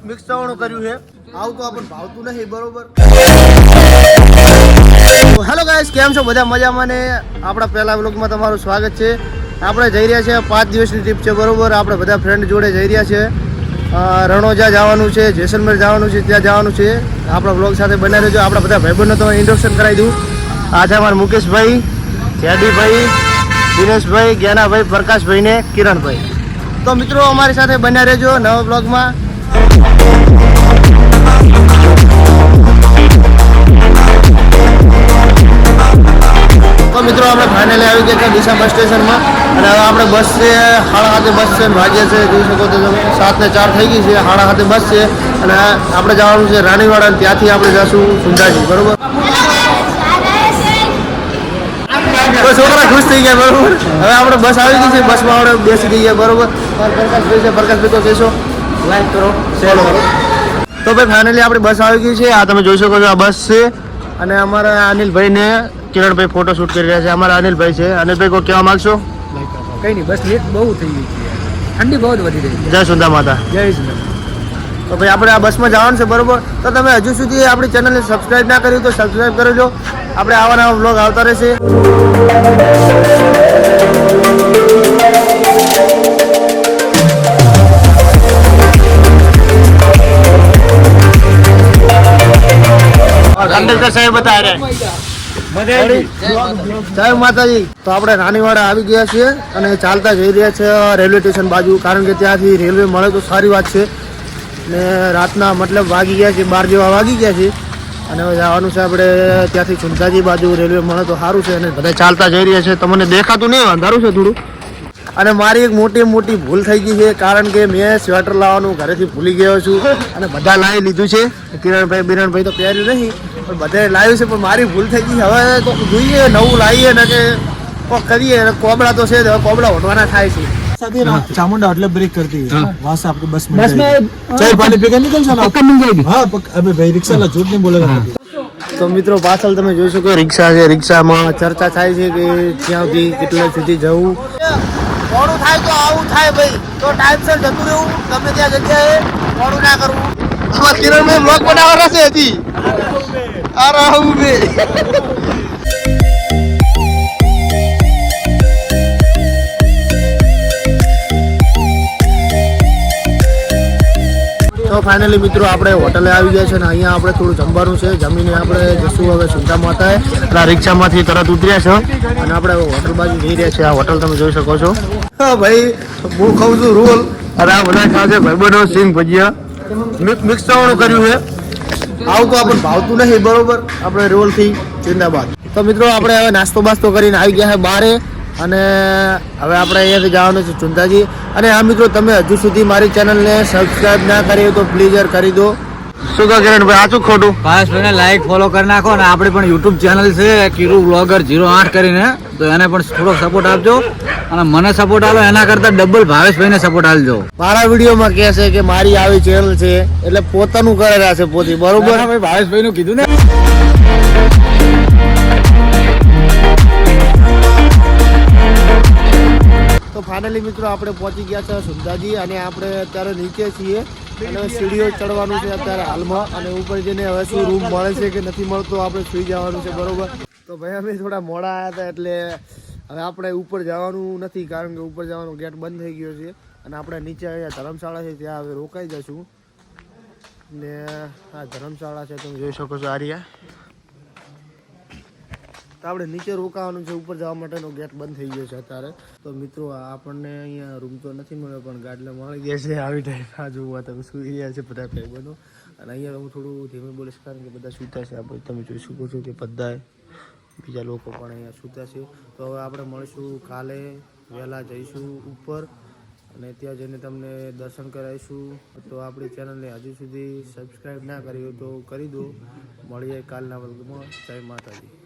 Mix ચવાણું કર્યું છે, આવું તો આપણને ભાવતું નથી, બરોબર. હેલો ગાઈસ, કેમ છો બધા? મજામાં ને? આપણા પહેલા વ્લોગમાં તમારું સ્વાગત છે. આપણે જઈ રહ્યા છીએ 5 દિવસની ટ્રીપ છે, બરોબર. આપણે બધા ફ્રેન્ડ જોડે જઈ રહ્યા છે. રણોજા જવાનું છે, જેસલમેર જવાનું છે, ત્યાં જવાનું છે. આપણા વ્લોગ સાથે બનાવી રહેજો. આપણા બધા ભાઈબંધો તો ઇન્ટ્રોડક્શન કરાવી દઉં. આ છે અમારા મુકેશભાઈ, જયદીપભાઈ, દિનેશભાઈ, જ્ઞાનાભાઈ, પ્રકાશભાઈ ને કિરણભાઈ. તો મિત્રો અમારી સાથે બન્યા રહેજો નવા બ્લોગમાં. તો મિત્રો આપણે ફાઇનલી આવી ગયા છે ડીસા બસ સ્ટેશનમાં. અને હવે આપણે બસ છે 7:30 બસ છે, ભાગ્ય છે, જોઈ શકો તો તમે 7:04 થઈ ગઈ છે. 7:30 બસ છે અને આપણે જવાનું છે રાણીવાડા, અને ત્યાંથી આપણે જઈશું સુંદાજી, બરોબર. તો છોકરા ખુશ થઈ ગયા, બરોબર. હવે આપણે બસ આવી ગઈ છે, બસમાં આપણે બેસી ગયા, બરોબર. પ્રકાશભાઈ છે, પ્રકાશભાઈ તો કહેશો લાઈક કરો, શેર કરો. તો ભાઈ ફાઇનલી આપણી બસ આવી ગઈ છે. આ તમે જોઈ શકો છો, આ બસ છે. અને અમારા અનિલભાઈ ને કિરણભાઈ ફોટો શૂટ કરી રહ્યા છે. અમારા અનિલભાઈ છે. અનિલભાઈ કોઈ કહેવા માંગશો? કઈ નહીં, બસ લેટ બહુ થઈ ગઈ છે, ઠંડી બહુ વધી રહી છે. જય સુંદા માતા. જય સુંદા. તો ભાઈ આપણે આ બસમાં જવાનું છે, બરોબર. તો તમે હજુ સુધી આપણી ચેનલને સબસ્ક્રાઈબ ના કર્યું તો સબસ્ક્રાઈબ કરી લો. આપણે આવા નવા વ્લોગ આવતા રહેશે. કંડક્ટર સાહેબ બતા રહે જય માતાજી. તો આપણે રાણીવાડા આવી ગયા છીએ અને ચાલતા જઈ રહ્યા છે રેલવે સ્ટેશન બાજુ, કારણ કે ત્યાંથી રેલવે મળે તો સારી વાત છે. ને રાતના મતલબ વાગી ગયા છે 12 જેવા વાગી ગયા છે. અને હવે જવાનું છે આપણે ત્યાંથી સુંદાજી બાજુ, રેલવે મળે તો સારું છે. અને બધા ચાલતા જઈ રહ્યા છે. તમને દેખાતું નહીં, અંધારું છે થોડું. અને મારી એક મોટી ભૂલ થઈ ગઈ છે, કારણ કે મેં સ્વેટર લાવવાનું ઘરેથી ભૂલી ગયો છું. અને બધા લાવી લીધું છે. કિરણભાઈ બિરણભાઈ તો પહેર્યું નહીં, પણ બધાએ લાવ્યું છે. પણ મારી ભૂલ થઈ ગઈ. હવે તો જોઈએ નવું લાવીએ ને કે કરીએ. કોબળા તો છે, હવે કોબળા ઓઢવાના થાય છે. चामुंडा मतलब ब्रेक करती है, वहाँ से आपको बस में चाय पानी पीकर निकल जाना, पक्का मिल जाएगी. हाँ अबे भाई रिक्शा ला झूठ नहीं बोलेगा. તો મિત્રો પાછળ તમે જોઈ શકો રિક્ષા છે. રિક્ષામાં ચર્ચા થાય છે કે ક્યાંથી કેટલા સુધી જવું. મોડું થાય તો આવું થાય ભાઈ, તો ટાઈમસર જતું રહેવું. ગમે ત્યાં જગ્યાએ મોડું ના કરવું. આમાં કિરણભાઈ બ્લોગ બનાવવા રસે હતી. આ રહું બે. તો ફાઇનલી મિત્રો આપણે હોટલે આવી ગયા છે અને અહીંયા આપણે થોડું જમવાનું છે. જમીને આપણે જશું હવે સુંદા માતાએ. આપણા રિક્ષામાંથી તરત ઉતર્યા છે અને આપણે હોટલ બાજુ જઈ રહ્યા છે. આ હોટલ તમે જોઈ શકો છો. હા ભાઈ, હું ખાઉં છું રોલ અને આ બધા ખાશે ભાઈબંધો સિંગ ભજીયા. મિક્સ ચવાણું કર્યું છે, આવું તો આપણને ભાવતું નથી, બરોબર. આપણે રોલથી જિંદાબાદ. તો મિત્રો આપણે હવે નાસ્તો બાસ્તો કરીને આવી ગયા છે બારે. અને હવે આપણે અહીંયાથી જવાનું છે સુંદાજી. અને હા મિત્રો, તમે હજુ સુધી મારી ચેનલને સબસ્ક્રાઇબ ના કરી તો પ્લીઝ યાર કરી દો. શું કહો કિરણભાઈ, આચું ખોટું? ભાવેશભાઈને લાઈક ફોલો કરી નાખો. અને આપણે પણ યુટ્યુબ ચેનલ છે કિરુ બ્લોગર 08 કરીને, તો એને પણ થોડો સપોર્ટ આપજો. અને મને સપોર્ટ આપો એના કરતા ડબલ ભાવેશભાઈને સપોર્ટ આપજો. મારા વિડીયોમાં કહે છે કે મારી આવી ચેનલ છે, એટલે પોતાનું કરે રહ્યા છે પોતે, બરોબર. ભાવેશભાઈનું કીધું ને. તો ફાઇનલી મિત્રો આપણે પહોંચી ગયા છે સુંદાજી. અને આપણે અત્યારે નીચે છીએ અને સીડીઓ ચડવાનું છે અત્યારે હાલમાં. અને ઉપર જઈને હવે શું રૂમ મળે છે કે નથી મળતો, આપણે સુઈ જવાનું છે, બરોબર. તો ભાઈ અમે થોડા મોડા આવ્યા હતા, એટલે હવે આપણે ઉપર જવાનું નથી, કારણ કે ઉપર જવાનો ગેટ બંધ થઈ ગયો છે. અને આપણે નીચે અહીંયા ધર્મશાળા છે, ત્યાં હવે રોકાઈ જશું. ને આ ધર્મશાળા છે, તમે જોઈ શકો છો આર્યા. તો આપણે નીચે રોકાવાનું છે, ઉપર જવા માટેનો ગેટ બંધ થઈ ગયો છે અત્યારે. તો મિત્રો આપણને અહીંયા રૂમ તો નથી મળ્યો, પણ ગાડલા મળી ગયા છે. આવી ટાઈમ આ જોવા તમે સુઈ રહ્યા છે બધા ભાઈબંધો. અને અહીંયા હું થોડું ધીમે બોલીશ, કારણ કે બધા સૂતા છે. આપણે તમે જોઈ શકો છો કે બધાએ બીજા લોકો પણ અહીંયા સૂતા છે. તો હવે આપણે મળીશું કાલે, વહેલા જઈશું ઉપર અને ત્યાં જઈને તમને દર્શન કરાવીશું. તો આપણી ચેનલને હજુ સુધી સબસ્ક્રાઈબ ના કરી હોય તો કરી દો. મળીએ કાલના વર્ગમાં. જય માતાજી.